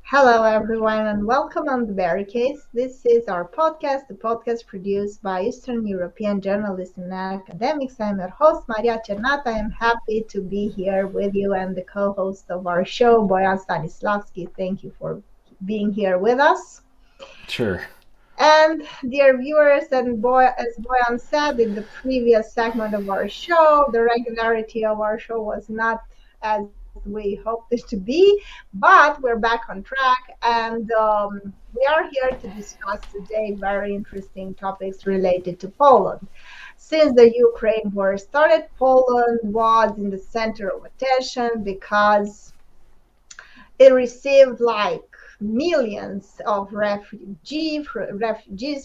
Hello, everyone, and welcome on the Barricades. This is our podcast, the podcast produced by Eastern European journalists and academics. I'm your host, Maria Cernata. I'm happy to be here with you and the co host of our show, Boyan Stanislavski. Thank you for being here with us. Sure. And dear viewers, as Boyan said in the previous segment of our show, the regularity of our show was not as we hoped it to be, but we're back on track, and we are here to discuss today very interesting topics related to Poland. Since the Ukraine war started, Poland was in the center of attention because it received like millions of refugees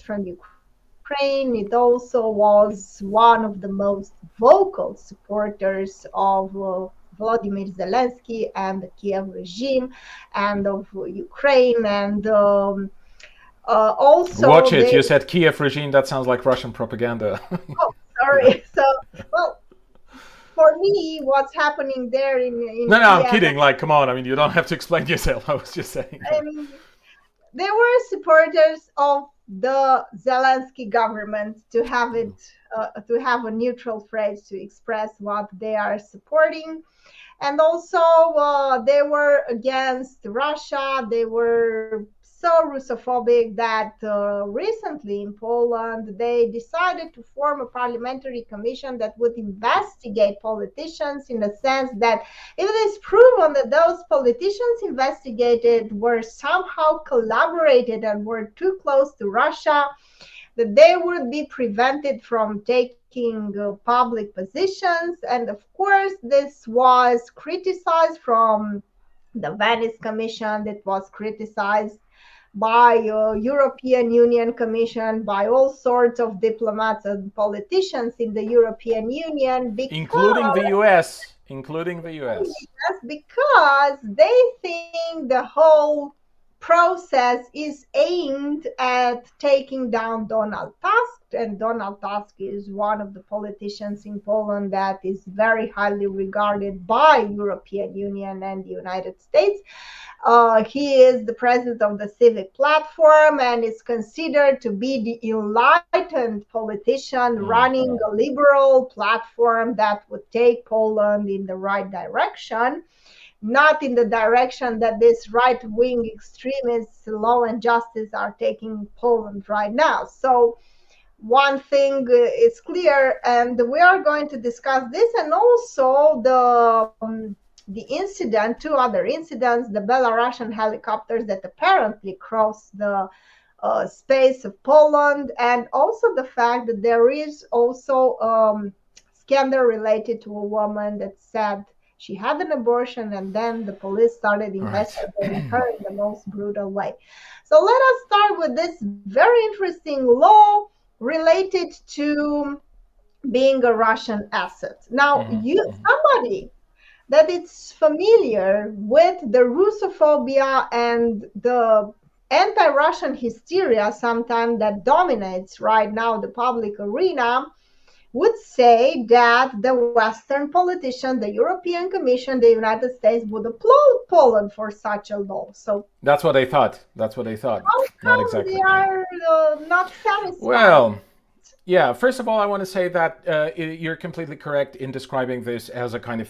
from Ukraine. It also was one of the most vocal supporters of Vladimir Zelensky and the Kiev regime and of Ukraine. And also Watch it. You said Kiev regime. That sounds like Russian propaganda. oh, sorry. So, well, for me, what's happening there in No, I'm Kiev, kidding. Like, come on. I mean, you don't have to explain yourself. I was just saying. I mean, they were supporters of the Zelensky government to have a neutral phrase to express what they are supporting, and also they were against Russia. They were so Russophobic that recently in Poland they decided to form a parliamentary commission that would investigate politicians in the sense that if it is proven that those politicians investigated were somehow collaborated and were too close to Russia, that they would be prevented from taking public positions. And of course, this was criticized from the Venice Commission, that was criticized by European Union Commission, by all sorts of diplomats and politicians in the European Union, Including because the US. Including the US. because they think the whole process is aimed at taking down Donald Tusk, and Donald Tusk is one of the politicians in Poland that is very highly regarded by European Union and the United States. He is the president of the Civic Platform and is considered to be the enlightened politician running a liberal platform that would take Poland in the right direction, not in the direction that this right-wing extremists, law and justice are taking Poland right now. So one thing is clear, and we are going to discuss this, and also the incident, two other incidents, the Belarusian helicopters that apparently crossed the space of Poland, and also the fact that there is also scandal related to a woman that said she had an abortion and then the police started investigating her in the most brutal way. So let us start with this very interesting law related to being a Russian asset. Now, somebody that it's familiar with the Russophobia and the anti-Russian hysteria sometimes that dominates right now the public arena would say that the Western politician, the European Commission, the United States would applaud Poland for such a law. So that's what they thought. That's what they thought. Not exactly. They are not satisfied. Well, yeah. First of all, I want to say that you're completely correct in describing this as a kind of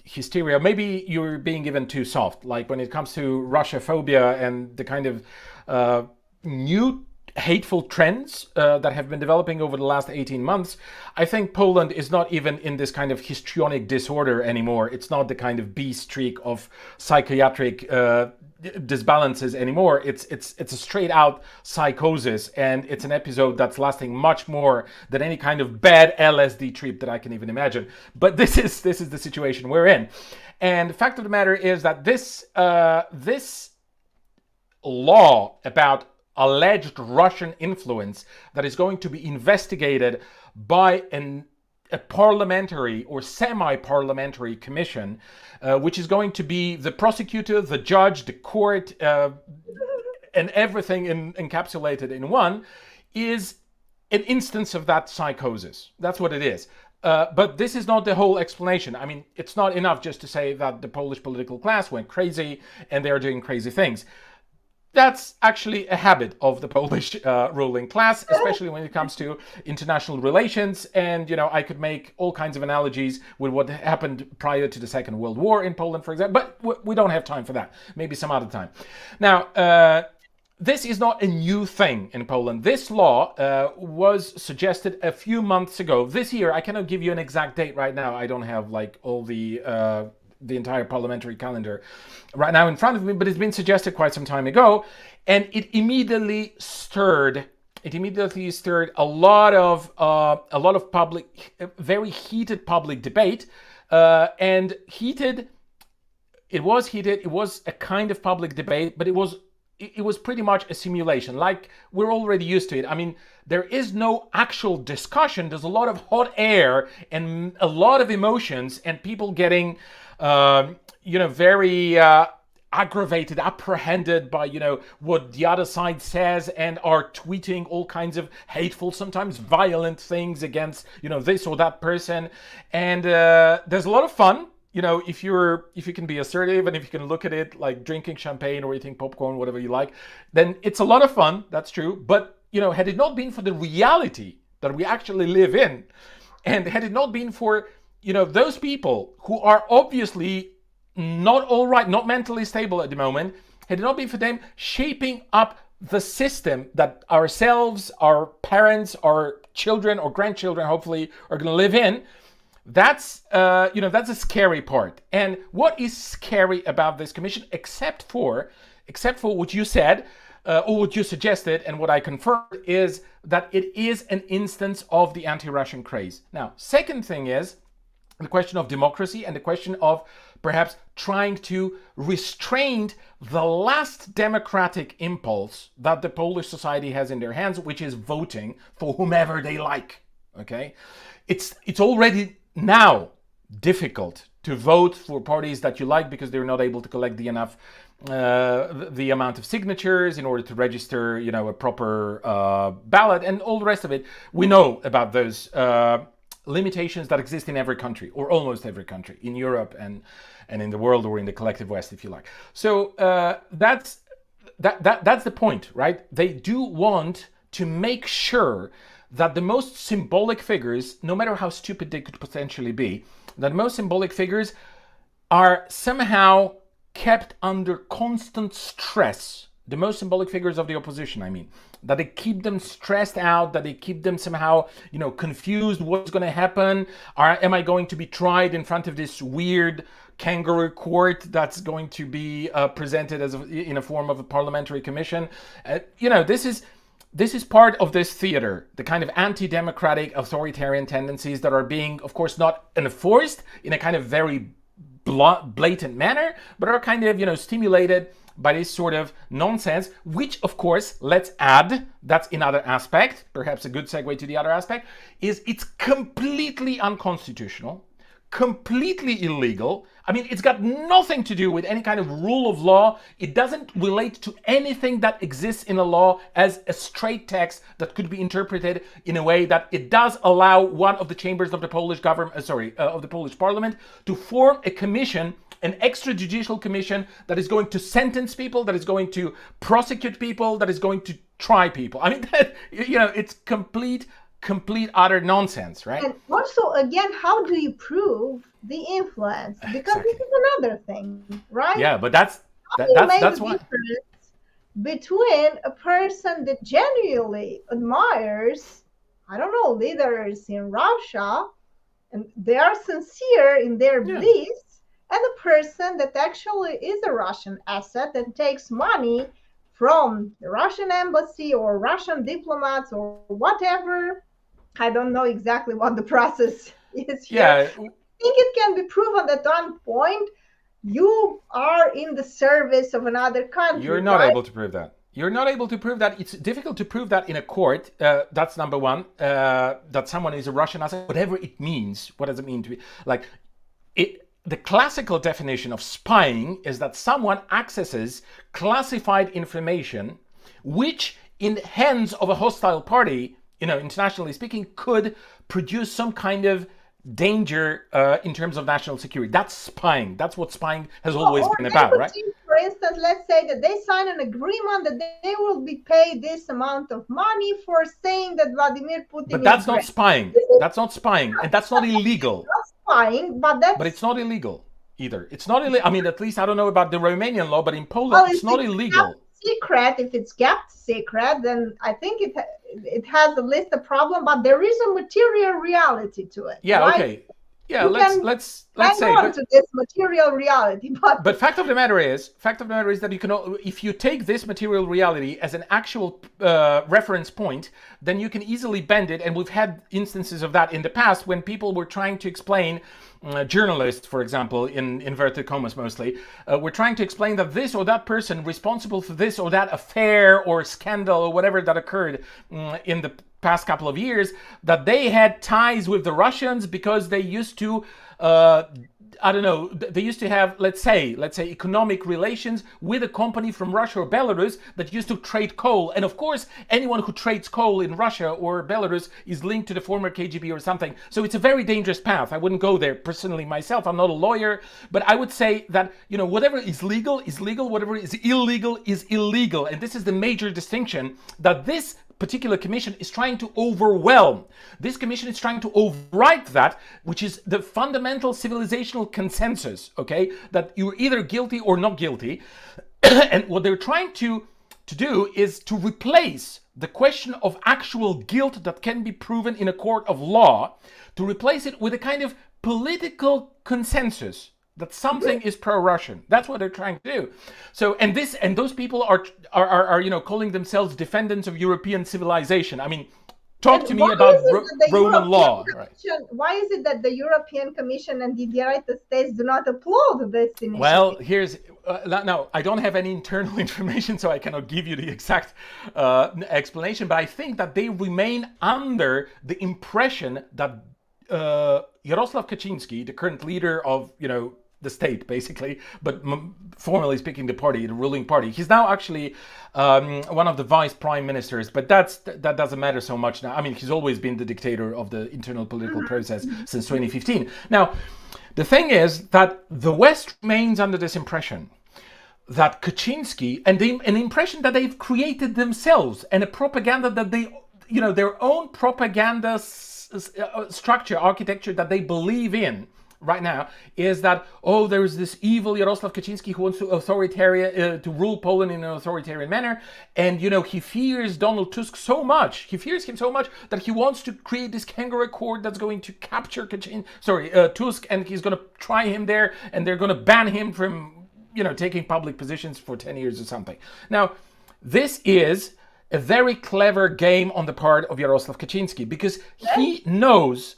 hysteria. Maybe you're being even too soft. Like when it comes to Russia-phobia and the kind of new hateful trends that have been developing over the last 18 months, I think Poland is not even in this kind of histrionic disorder anymore. It's not the kind of B streak of psychiatric disbalances anymore. It's a straight out psychosis, and it's an episode that's lasting much more than any kind of bad LSD trip that I can even imagine. But this is the situation we're in. And the fact of the matter is that this law about alleged Russian influence that is going to be investigated by a parliamentary or semi-parliamentary commission, which is going to be the prosecutor, the judge, the court, and everything encapsulated in one, is an instance of that psychosis. That's what it is. But this is not the whole explanation. I mean, it's not enough just to say that the Polish political class went crazy and they're doing crazy things. That's actually a habit of the Polish ruling class, especially when it comes to international relations. And, I could make all kinds of analogies with what happened prior to the Second World War in Poland, for example, but we don't have time for that. Maybe some other time. Now, this is not a new thing in Poland. This law was suggested a few months ago. This year, I cannot give you an exact date right now. I don't have all the entire parliamentary calendar right now in front of me, but it's been suggested quite some time ago, and it immediately stirred a lot of public, very heated public debate, and heated. It was a kind of public debate, but it was pretty much a simulation, like we're already used to it. I mean, there is no actual discussion. There's a lot of hot air and a lot of emotions, and people getting very aggravated, apprehended by, what the other side says, and are tweeting all kinds of hateful, sometimes violent things against, this or that person. And there's a lot of fun, if you can be assertive and if you can look at it like drinking champagne or eating popcorn, whatever you like, then it's a lot of fun. That's true. But, had it not been for the reality that we actually live in, and had it not been for those people who are obviously not all right, not mentally stable at the moment, had it not been for them shaping up the system that ourselves, our parents, our children or grandchildren, hopefully, are going to live in, that's a scary part. And what is scary about this commission, except for what you said, or what you suggested, and what I confirmed, is that it is an instance of the anti-Russian craze. Now, second thing is the question of democracy and the question of perhaps trying to restrain the last democratic impulse that the Polish society has in their hands, which is voting for whomever they like. Okay, it's already now difficult to vote for parties that you like because they're not able to collect the amount of signatures in order to register, a proper ballot, and all the rest of it. We know about those limitations that exist in every country, or almost every country in Europe and in the world, or in the collective West, if you like. So that's the point, right? They do want to make sure that the most symbolic figures, no matter how stupid they could potentially be, that most symbolic figures are somehow kept under constant stress. The most symbolic figures of the opposition, I mean, that they keep them stressed out, that they keep them somehow, confused. What's going to happen? Am I going to be tried in front of this weird kangaroo court that's going to be presented in a form of a parliamentary commission? This is part of this theater, the kind of anti-democratic authoritarian tendencies that are being, of course, not enforced in a kind of very blatant manner, but are kind of, stimulated by this sort of nonsense, which, of course, let's add, that's another aspect, perhaps a good segue to the other aspect, is it's completely unconstitutional, completely illegal. I mean, it's got nothing to do with any kind of rule of law. It doesn't relate to anything that exists in a law as a straight text that could be interpreted in a way that it does allow one of the chambers of the Polish government, of the Polish parliament, to form a commission, an extrajudicial commission that is going to sentence people, that is going to prosecute people, that is going to try people. I mean, it's complete utter nonsense, right? And also, again, how do you prove the influence? Because Exactly. this is another thing, right? Yeah, but that's How do you make that's the what. difference between a person that genuinely admires, I don't know, leaders in Russia, and they are sincere in their Yeah. beliefs, and a person that actually is a Russian asset and takes money from the Russian embassy or Russian diplomats or whatever. I don't know exactly what the process is here. Yeah, I think it can be proven at one point you are in the service of another country. you're not right? able to prove that. You're not able to prove that. It's difficult to prove that in a court. That's number one. That someone is a Russian asset, whatever it means. What does it mean to be like it? The classical definition of spying is that someone accesses classified information, which in the hands of a hostile party, internationally speaking, could produce some kind of danger in terms of national security. That's spying. That's what spying has always Or been about, right? nepotism for instance, let's say that they sign an agreement that they will be paid this amount of money for saying that Vladimir Putin But that's is not great. spying. That's not spying, and that's not illegal. Not spying, but that's... But it's not illegal either. It's not illegal. I mean, at least I don't know about the Romanian law, but in Poland, it's not illegal. Secret. If it's kept secret, then I think it has a list of problem, but there is a material reality to it. Yeah. Right? Okay. Yeah. Let's say. On to this material reality, but fact of the matter is that you can, if you take this material reality as an actual reference point, then you can easily bend it. And we've had instances of that in the past when people were trying to explain. Journalists, for example, in inverted commas mostly, were trying to explain that this or that person responsible for this or that affair or scandal or whatever that occurred in the past couple of years, that they had ties with the Russians because they used to they used to have, let's say economic relations with a company from Russia or Belarus that used to trade coal. And of course, anyone who trades coal in Russia or Belarus is linked to the former KGB or something. So it's a very dangerous path. I wouldn't go there personally myself. I'm not a lawyer, but I would say that, whatever is legal is legal, whatever is illegal is illegal. And this is the major distinction that this particular commission is trying to overwhelm. This commission is trying to overwrite that, which is the fundamental civilizational consensus, okay, that you're either guilty or not guilty. And what they're trying to do is to replace the question of actual guilt that can be proven in a court of law, to replace it with a kind of political consensus that something is pro-Russian. That's what they're trying to do. So, and those people are calling themselves defendants of European civilization. I mean, talk to me about Roman law. Right. Why is it that the European Commission and the United States do not applaud this initiative? Well, here's now I don't have any internal information, so I cannot give you the exact explanation. But I think that they remain under the impression that Jarosław Kaczynski, the current leader of the state, basically, but formally speaking, the ruling party. He's now actually one of the vice prime ministers, but that doesn't matter so much now. I mean, he's always been the dictator of the internal political process since 2015. Now, the thing is that the West remains under this impression that Kaczynski, and an impression that they've created themselves, and a propaganda that they, their own propaganda structure, architecture that they believe in right now, is that, there is this evil Jarosław Kaczynski who wants to rule Poland in an authoritarian manner, and he fears Donald Tusk so much. He fears him so much that he wants to create this kangaroo court that's going to capture Tusk, and he's going to try him there, and they're going to ban him from taking public positions for 10 years or something. Now, this is a very clever game on the part of Jarosław Kaczynski, because he knows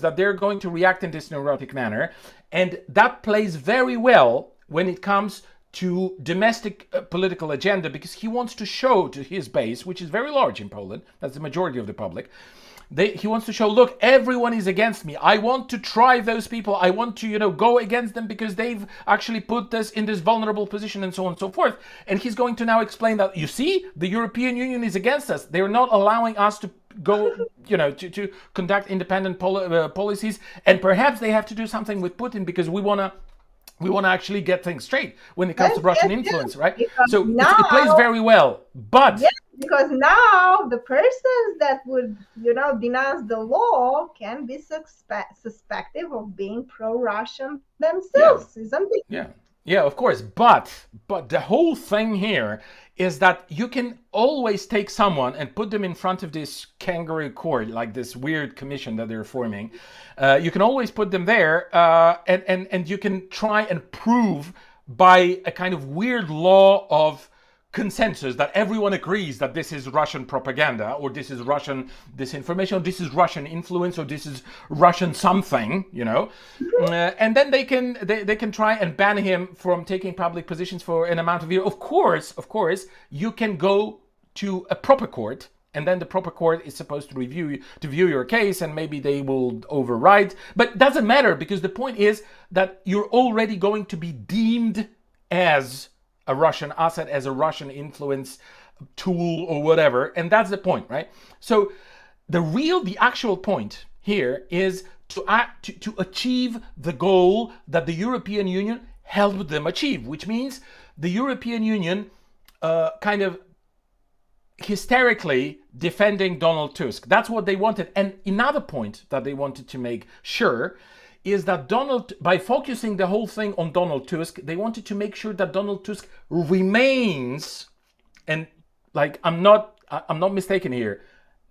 that they're going to react in this neurotic manner, and that plays very well when it comes to domestic political agenda, because he wants to show to his base, which is very large in Poland, that's the majority of the public, he wants to show, look, everyone is against me. I want to try those people. I want to, go against them because they've actually put us in this vulnerable position, and so on and so forth. And he's going to now explain that, you see, the European Union is against us. They're not allowing us to go, to conduct independent policies. And perhaps they have to do something with Putin because we want to actually get things straight when it comes to Russian influence, right? So it plays very well. But because now the persons that would, denounce the law can be suspected of being pro-Russian themselves, isn't it? Yeah, of course. But the whole thing here is that you can always take someone and put them in front of this kangaroo court, like this weird commission that they're forming. You can always put them there, and you can try and prove by a kind of weird law of consensus that everyone agrees that this is Russian propaganda, or this is Russian disinformation, or this is Russian influence, or this is Russian something, and then they can try and ban him from taking public positions for an amount of years. Of course, you can go to a proper court, and then the proper court is supposed to view your case, and maybe they will override. But it doesn't matter, because the point is that you're already going to be deemed as a Russian asset, as a Russian influence tool or whatever. And that's the point, right? So the actual point here is to achieve the goal that the European Union helped them achieve, which means the European Union kind of hysterically defending Donald Tusk. That's what they wanted. And another point that they wanted to make sure is that by focusing the whole thing on Donald Tusk, they wanted to make sure that Donald Tusk remains, and like I'm not mistaken here,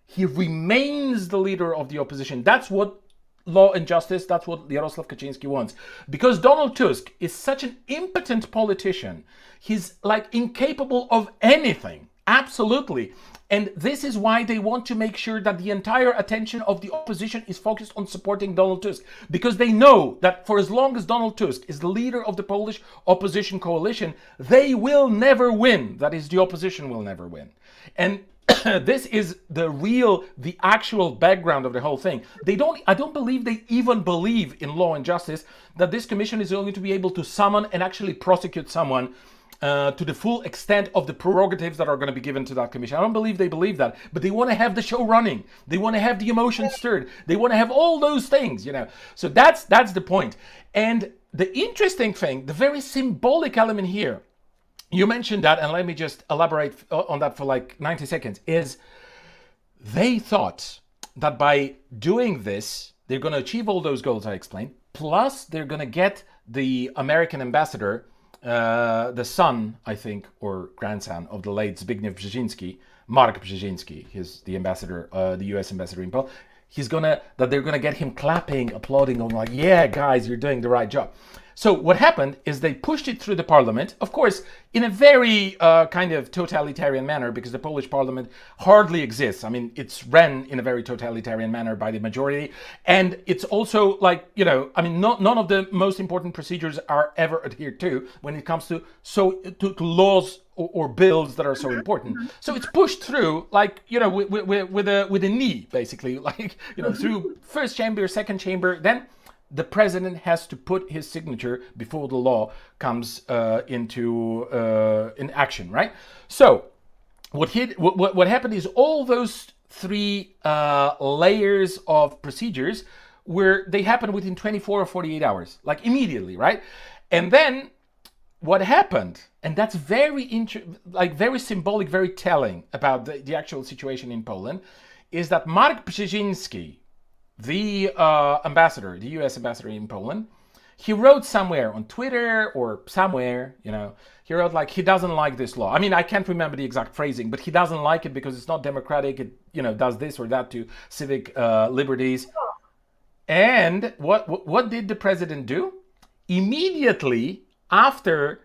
he remains the leader of the opposition. That's what Law and Justice, that's what Jarosław Kaczynski wants. Because Donald Tusk is such an impotent politician. He's like incapable of anything. Absolutely. And this is why they want to make sure that the entire attention of the opposition is focused on supporting Donald Tusk. Because they know that for as long as Donald Tusk is the leader of the Polish opposition coalition, they will never win. That is, the opposition will never win. And this is the actual background of the whole thing. I don't believe they even believe in Law and Justice that this commission is going to be able to summon and actually prosecute someone to the full extent of the prerogatives that are going to be given to that commission. I don't believe they believe that, but they want to have the show running. They want to have the emotions stirred. They want to have all those things, you know. So that's the point. And the interesting thing, the very symbolic element here, you mentioned that, and let me just elaborate on that for like 90 seconds, is they thought that by doing this, they're going to achieve all those goals I explained, plus they're going to get the American ambassador, the son, I think, or grandson of the late Zbigniew Brzezinski, Mark Brzezinski, he's the ambassador, the US ambassador in Poland. They're gonna get him clapping, applauding, going like, yeah, guys, you're doing the right job. So what happened is they pushed it through the parliament, of course, in a very kind of totalitarian manner, because the Polish parliament hardly exists. I mean, it's ran in a very totalitarian manner by the majority. And it's also like, you know, I mean, none of the most important procedures are ever adhered to when it comes to laws or bills that are so important. So it's pushed through, like, you know, with a knee, basically, like, you know, through first chamber, second chamber, then the president has to put his signature before the law comes into in action, right? So what happened is all those three layers of procedures they happened within 24 or 48 hours, like immediately, right? And then what happened, and that's very very symbolic, very telling about the actual situation in Poland, is that Mark Brzezinski, the ambassador, the US ambassador in Poland, he wrote somewhere on Twitter or somewhere, you know, he wrote like he doesn't like this law. I mean, I can't remember the exact phrasing, but he doesn't like it because it's not democratic. It, you know, does this or that to civic liberties. And what did the president do? Immediately after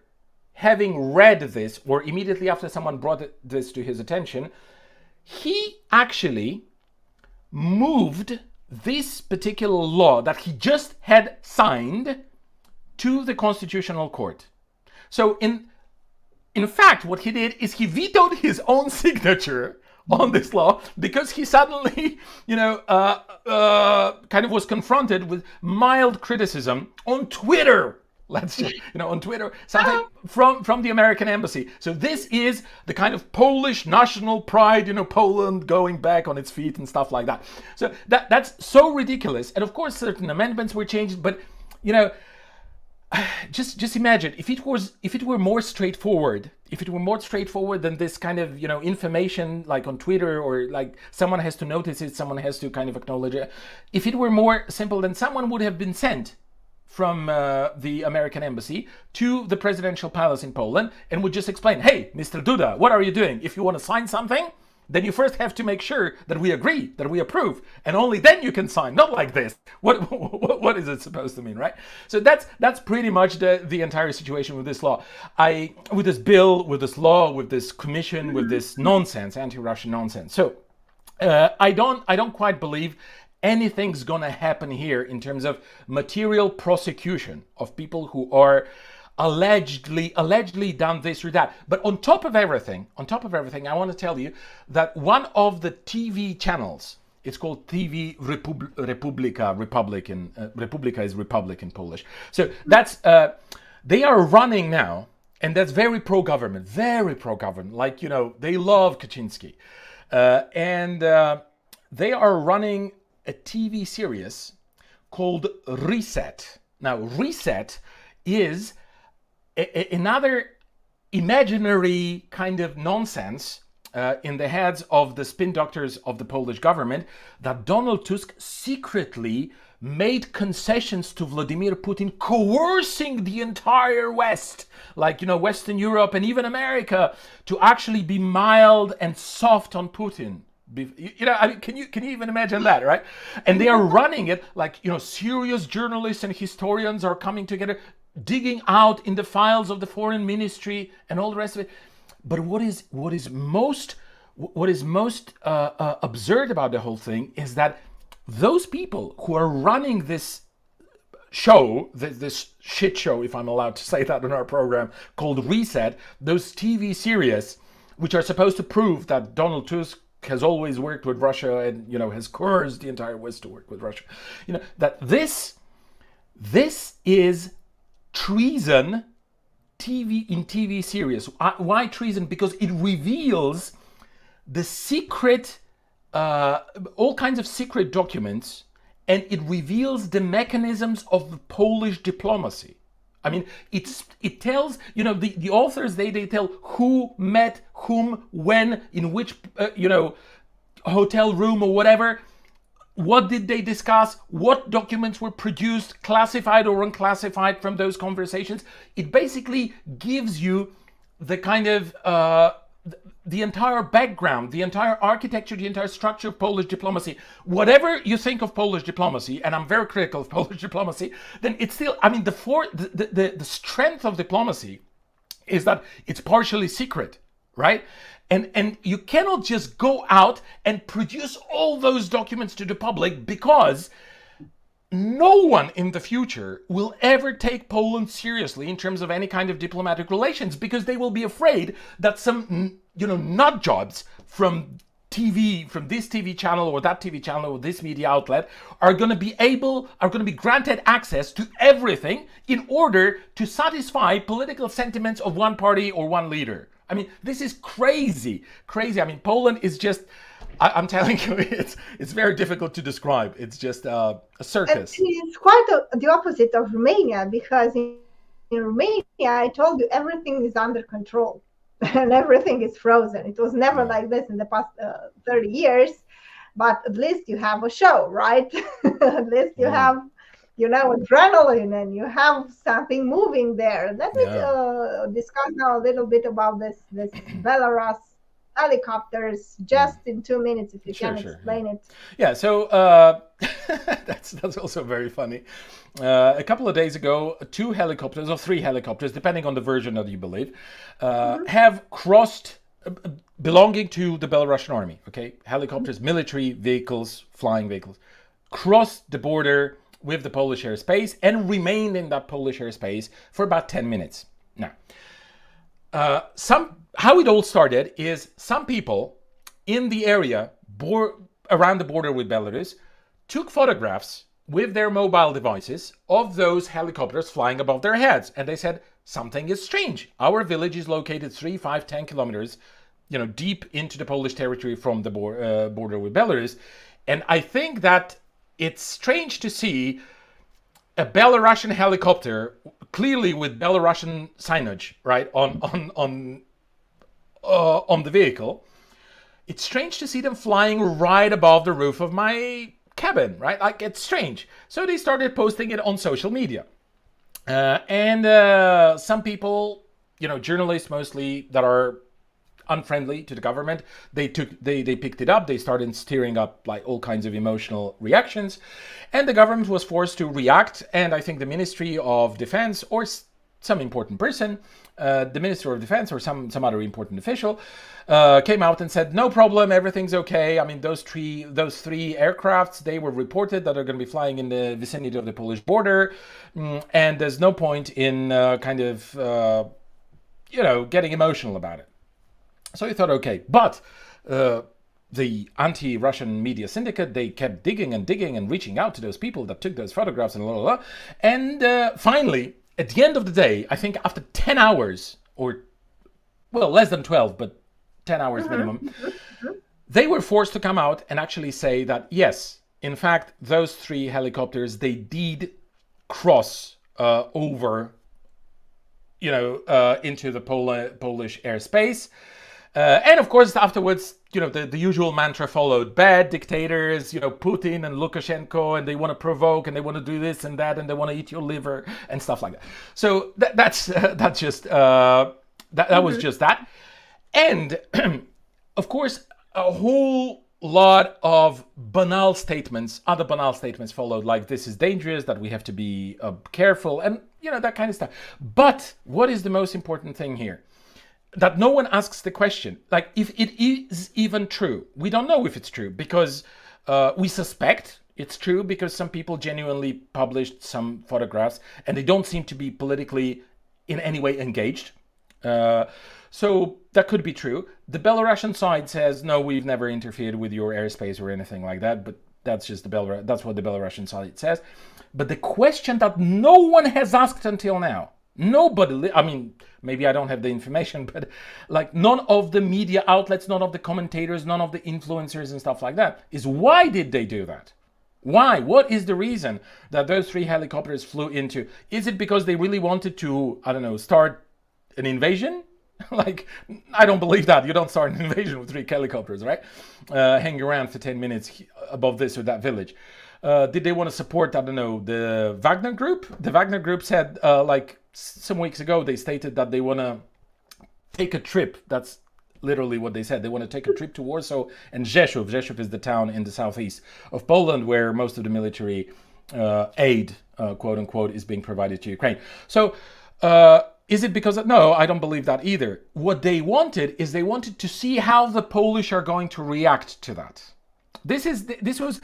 having read this, or immediately after someone brought this to his attention, he actually moved this particular law that he just had signed to the Constitutional Court. So in fact, what he did is he vetoed his own signature on this law because he suddenly, you know, kind of was confronted with mild criticism on Twitter. Let's just, you know, on Twitter, something from the American embassy. So this is the kind of Polish national pride, you know, Poland going back on its feet and stuff like that. So that's so ridiculous. And of course, certain amendments were changed, but, you know, just imagine if it were more straightforward, than this kind of, you know, information like on Twitter, or like someone has to notice it, someone has to kind of acknowledge it. If it were more simple, then someone would have been sent from the American embassy to the presidential palace in Poland and would just explain, hey, Mr. Duda, what are you doing? If you want to sign something, then you first have to make sure that we agree, that we approve, and only then you can sign, not like this. What is it supposed to mean, right? So that's pretty much the entire situation with this law. With this bill, with this law, with this commission, with this nonsense, anti-Russian nonsense. So I don't quite believe anything's gonna happen here in terms of material prosecution of people who are allegedly done this or that. But on top of everything, I want to tell you that one of the TV channels, it's called TV Republika, Republika is Republic in Polish. So that's they are running now, and that's very pro-government, like, you know, they love Kaczynski, and they are running a TV series called Reset. Now, Reset is another imaginary kind of nonsense in the heads of the spin doctors of the Polish government that Donald Tusk secretly made concessions to Vladimir Putin, coercing the entire West, like, Western Europe and even America, to actually be mild and soft on Putin. Can you even imagine that, right? And they are running it like, serious journalists and historians are coming together, digging out in the files of the foreign ministry and all the rest of it. But what is most absurd about the whole thing is that those people who are running this show, this shit show, if I'm allowed to say that on our program, called Reset, those TV series, which are supposed to prove that Donald Tusk has always worked with Russia and, has coerced the entire West to work with Russia, that this is treason in TV series. Why treason? Because it reveals the secret, all kinds of secret documents, and it reveals the mechanisms of Polish diplomacy. I mean, it tells, the authors, they tell who met whom, when, in which, hotel room or whatever. What did they discuss? What documents were produced, classified or unclassified from those conversations? It basically gives you the kind of, the entire background, the entire architecture, the entire structure of Polish diplomacy. Whatever you think of Polish diplomacy, and I'm very critical of Polish diplomacy, then it's still, the strength of diplomacy is that it's partially secret, right? And you cannot just go out and produce all those documents to the public, because no one in the future will ever take Poland seriously in terms of any kind of diplomatic relations, because they will be afraid that some, nut jobs from TV, from this TV channel or that TV channel or this media outlet are going to be granted access to everything in order to satisfy political sentiments of one party or one leader. I mean, this is crazy. I mean, Poland is just, I'm telling you, it's very difficult to describe. It's just a circus. It's quite the opposite of Romania, because in Romania, I told you, everything is under control and everything is frozen. It was never like this in the past 30 years, but at least you have a show, right? At least you have, adrenaline, and you have something moving there. Let me discuss now a little bit about this Belarus helicopters, just in 2 minutes, if you can explain it. Yeah, so that's also very funny. A couple of days ago, 2 helicopters, or 3 helicopters, depending on the version that you believe, have crossed, belonging to the Belarusian army, okay? Helicopters, military vehicles, flying vehicles, crossed the border with the Polish airspace and remained in that Polish airspace for about 10 minutes. Now, how it all started is some people in the area around the border with Belarus took photographs with their mobile devices of those helicopters flying above their heads. And they said, something is strange. Our village is located 3, 5, 10 kilometers, deep into the Polish territory from the border with Belarus. And I think that it's strange to see a Belarusian helicopter, clearly with Belarusian signage, right, on the vehicle. It's strange to see them flying right above the roof of my cabin, right? Like, it's strange. So they started posting it on social media. And some people, journalists mostly, that are unfriendly to the government, they picked it up. They started stirring up like all kinds of emotional reactions, and the government was forced to react. And I think the Ministry of Defense, or some important person, the Minister of Defense or some other important official, came out and said, no problem, everything's okay. I mean, those three aircrafts, they were reported that are going to be flying in the vicinity of the Polish border, and there's no point in getting emotional about it. So he thought, okay, but the anti-Russian media syndicate, they kept digging and reaching out to those people that took those photographs and blah, blah, blah. And finally, at the end of the day, I think after 10 hours, or, well, less than 12, but 10 hours minimum, they were forced to come out and actually say that, yes, in fact, those 3 helicopters, they did cross over, into the Polish airspace. And of course, afterwards, the usual mantra followed: bad dictators, Putin and Lukashenko, and they want to provoke, and they want to do this and that, and they want to eat your liver and stuff like that. So that's just that was just that. And of course, a whole lot of other banal statements followed, like this is dangerous, that we have to be careful, and that kind of stuff. But what is the most important thing here? That no one asks the question, like, if it is even true. We don't know if it's true, because we suspect it's true, because some people genuinely published some photographs and they don't seem to be politically in any way engaged. So that could be true. The Belarusian side says, no, we've never interfered with your airspace or anything like that, but that's just that's what the Belarusian side says. But the question that no one has asked until now, nobody, I mean, maybe I don't have the information, but like none of the media outlets, none of the commentators, none of the influencers and stuff like that, is why did they do that? Why? What is the reason that those 3 helicopters flew into? Is it because they really wanted to, I don't know, start an invasion? Like, I don't believe that. You don't start an invasion with 3 helicopters, right? Hang around for 10 minutes above this or that village. Did they want to support, I don't know, the Wagner Group? The Wagner Group said, like some weeks ago, they stated that they want to take a trip. That's literally what they said. They want to take a trip to Warsaw and Rzeszów. Rzeszów is the town in the southeast of Poland where most of the military aid, quote unquote, is being provided to Ukraine. So, is it because of, no, I don't believe that either. What they wanted is they wanted to see how the Polish are going to react to that. This was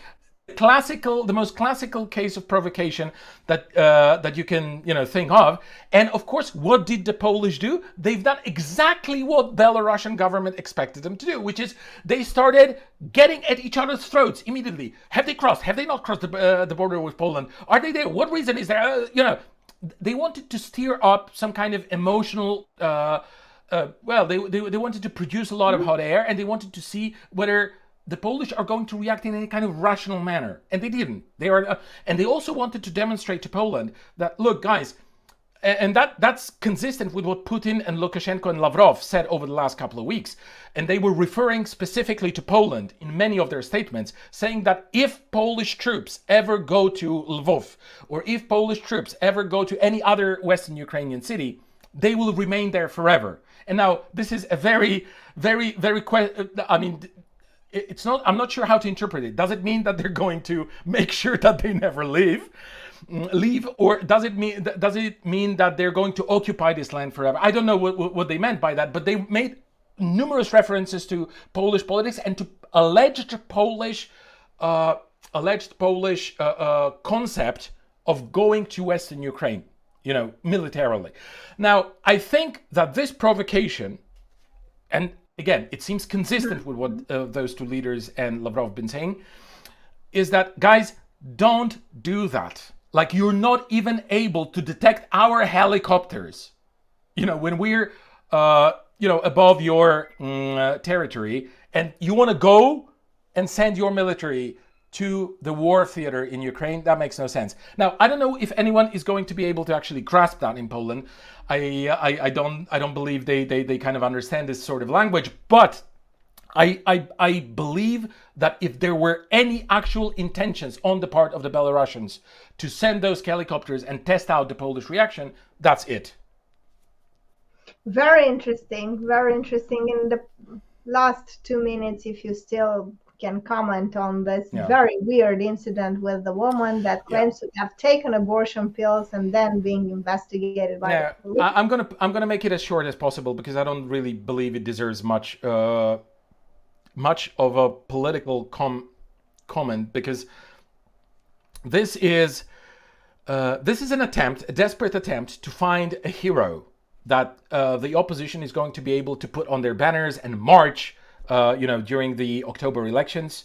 the most classical case of provocation that you can think of. And of course, what did the Polish do? They've done exactly what Belarusian government expected them to do, which is they started getting at each other's throats immediately. Have they crossed? Have they not crossed the border with Poland? Are they there? What reason is there? They wanted to stir up some kind of emotional. They wanted to produce a lot of hot air, and they wanted to see whether the Polish are going to react in any kind of rational manner, and they didn't. And they also wanted to demonstrate to Poland that, look, guys, and that's consistent with what Putin and Lukashenko and Lavrov said over the last couple of weeks. And they were referring specifically to Poland in many of their statements, saying that if Polish troops ever go to Lvov, or if Polish troops ever go to any other Western Ukrainian city, they will remain there forever. And now this is a very, very, very, it's not, I'm not sure how to interpret it. Does it mean that they're going to make sure that they never leave, or does it mean that they're going to occupy this land forever? I don't know what they meant by that, but they made numerous references to Polish politics and to alleged Polish concept of going to Western Ukraine, militarily. Now, I think that this provocation, and again, it seems consistent with what those 2 leaders and Lavrov have been saying, is that, guys, don't do that. Like, you're not even able to detect our helicopters, when we're, above your territory, and you want to go and send your military to the war theater in Ukraine. That makes no sense. Now, I don't know if anyone is going to be able to actually grasp that in Poland. I don't believe they kind of understand this sort of language, but I believe that if there were any actual intentions on the part of the Belarusians to send those helicopters and test out the Polish reaction, that's it. Very interesting. Very interesting. In the last 2 minutes, if you still can comment on this very weird incident with the woman that claims to have taken abortion pills and then being investigated by the police. I'm gonna make it as short as possible, because I don't really believe it deserves much of a political comment, because this is a desperate attempt to find a hero that the opposition is going to be able to put on their banners and march during the October elections,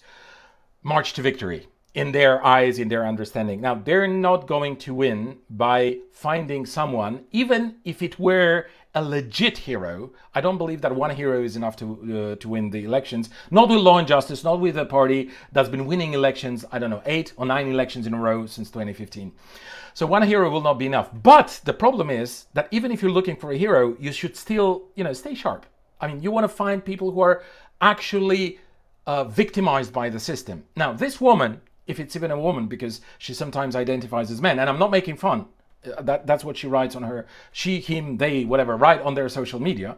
march to victory in their eyes, in their understanding. Now, they're not going to win by finding someone, even if it were a legit hero. I don't believe that one hero is enough to win the elections. Not with Law and Justice, not with a party that's been winning elections, I don't know, 8 or 9 elections in a row since 2015. So one hero will not be enough. But the problem is that even if you're looking for a hero, you should still, stay sharp. I mean, you want to find people who are actually victimized by the system. Now, this woman, if it's even a woman, because she sometimes identifies as men, and I'm not making fun, that's what she writes on her, she, him, they, whatever, write on their social media.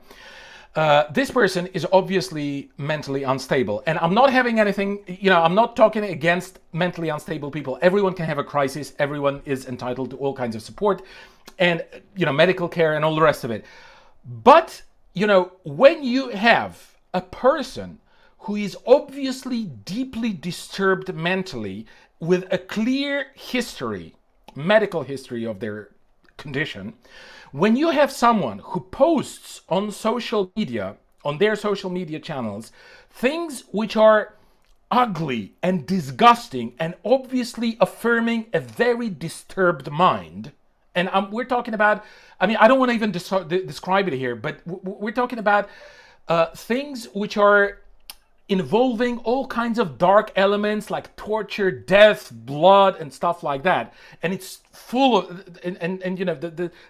This person is obviously mentally unstable. And I'm not having anything, I'm not talking against mentally unstable people. Everyone can have a crisis. Everyone is entitled to all kinds of support and, medical care and all the rest of it. But, when you have a person who is obviously deeply disturbed mentally with a clear history, medical history of their condition, when you have someone who posts on social media, on their social media channels, things which are ugly and disgusting and obviously affirming a very disturbed mind, and we're talking about, I don't want to even describe it here, but we're talking about things which are involving all kinds of dark elements like torture, death, blood, and stuff like that. And it's full of,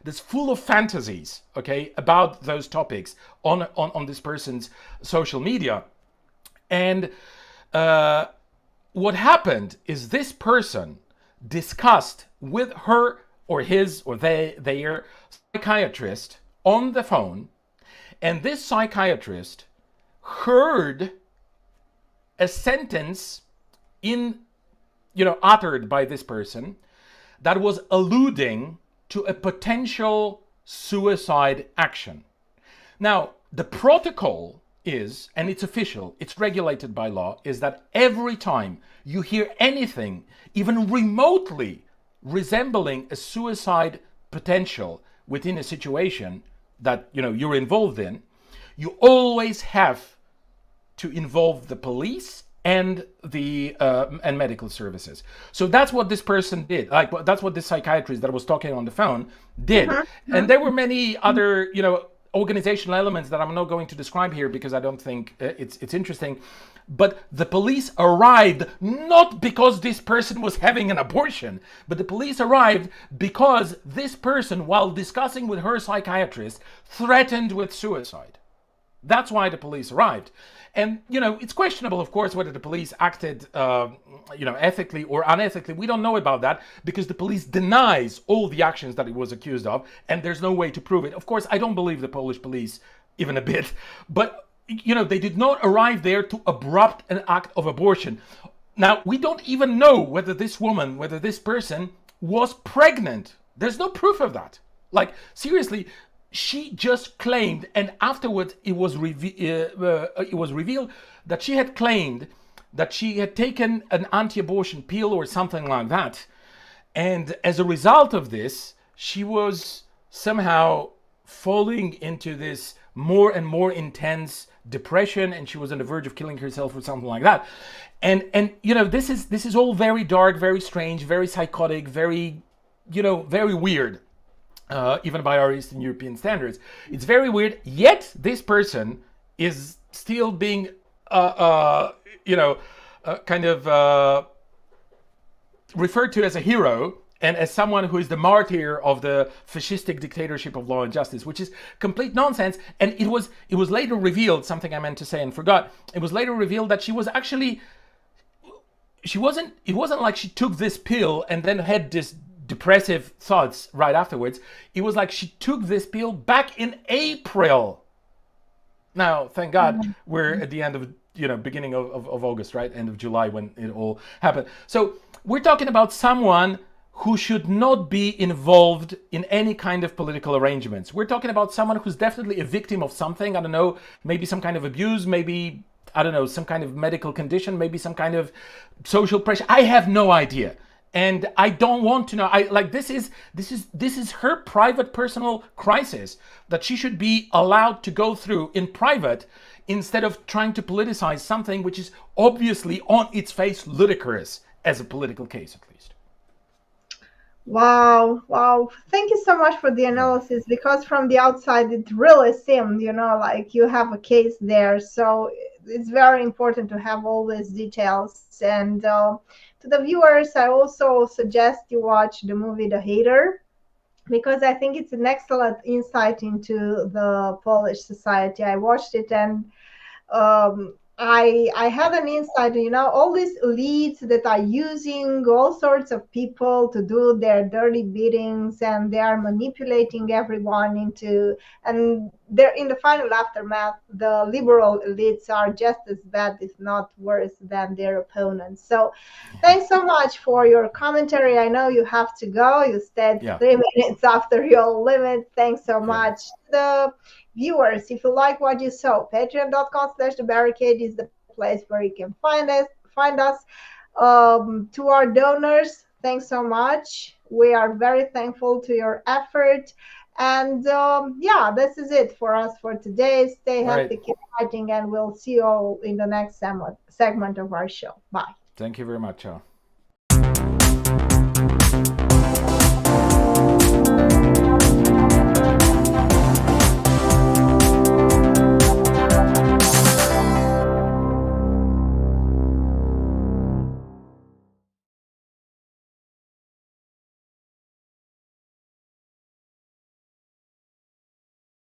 there's full of fantasies, okay, about those topics on this person's social media. And what happened is this person discussed with her or his or their psychiatrist on the phone, and this psychiatrist heard a sentence uttered by this person that was alluding to a potential suicide action. Now, the protocol is, and it's official, it's regulated by law, is that every time you hear anything, even remotely resembling a suicide potential within a situation that, you're involved in, you always have to involve the police and the and medical services. So that's what this person did. That's what this psychiatrist that was talking on the phone did. And there were many other, organizational elements that I'm not going to describe here because I don't think it's interesting. But the police arrived not because this person was having an abortion, but the police arrived because this person, while discussing with her psychiatrist, threatened with suicide. That's why the police arrived. And, it's questionable, of course, whether the police acted, ethically or unethically. We don't know about that because the police denies all the actions that it was accused of, and there's no way to prove it. Of course, I don't believe the Polish police even a bit, but, they did not arrive there to abrupt an act of abortion. Now, we don't even know whether this woman, whether this person was pregnant. There's no proof of that. Like, seriously, she just claimed, and afterwards it was revealed that she had claimed that she had taken an anti-abortion pill or something like that, and as a result of this, she was somehow falling into this more and more intense depression, and she was on the verge of killing herself or something like that. And this is all very dark, very strange, very psychotic, very very weird. Even by our Eastern European standards. It's very weird, yet this person is still being, referred to as a hero and as someone who is the martyr of the fascistic dictatorship of Law and Justice, which is complete nonsense. And it was later revealed, something I meant to say and forgot, it was later revealed that it wasn't like she took this pill and then had this depressive thoughts right afterwards. It was like she took this pill back in April. Now, thank God, we're at the end of, beginning of August, right? End of July when it all happened. So we're talking about someone who should not be involved in any kind of political arrangements. We're talking about someone who's definitely a victim of something. I don't know, maybe some kind of abuse, maybe, I don't know, some kind of medical condition, maybe some kind of social pressure. I have no idea. And I don't want to know. This is her private personal crisis that she should be allowed to go through in private instead of trying to politicize something which is obviously on its face ludicrous as a political case, at least. Wow, wow. Thank you so much for the Yeah. analysis, because from the outside it really seemed, like you have a case there. So it's very important to have all these details. And to the viewers, I also suggest you watch the movie The Hater, because I think it's an excellent insight into the Polish society. I watched it, and I had an insight, all these elites that are using all sorts of people to do their dirty biddings, and they are manipulating everyone into, and they're in the final aftermath, the liberal elites are just as bad, if not worse, than their opponents. So thanks so much for your commentary. I know you have to go. You stayed Yeah. 3 minutes after your limit. Thanks so Yeah. much. The viewers, if you like what you saw, patreon.com/the barricade is the place where you can find us. To our donors, thanks so much. We are very thankful to your effort. And yeah, this is it for us for today. Stay All right. healthy, keep fighting, and we'll see you all in the next segment of our show. Bye. Thank you very much. Ciao.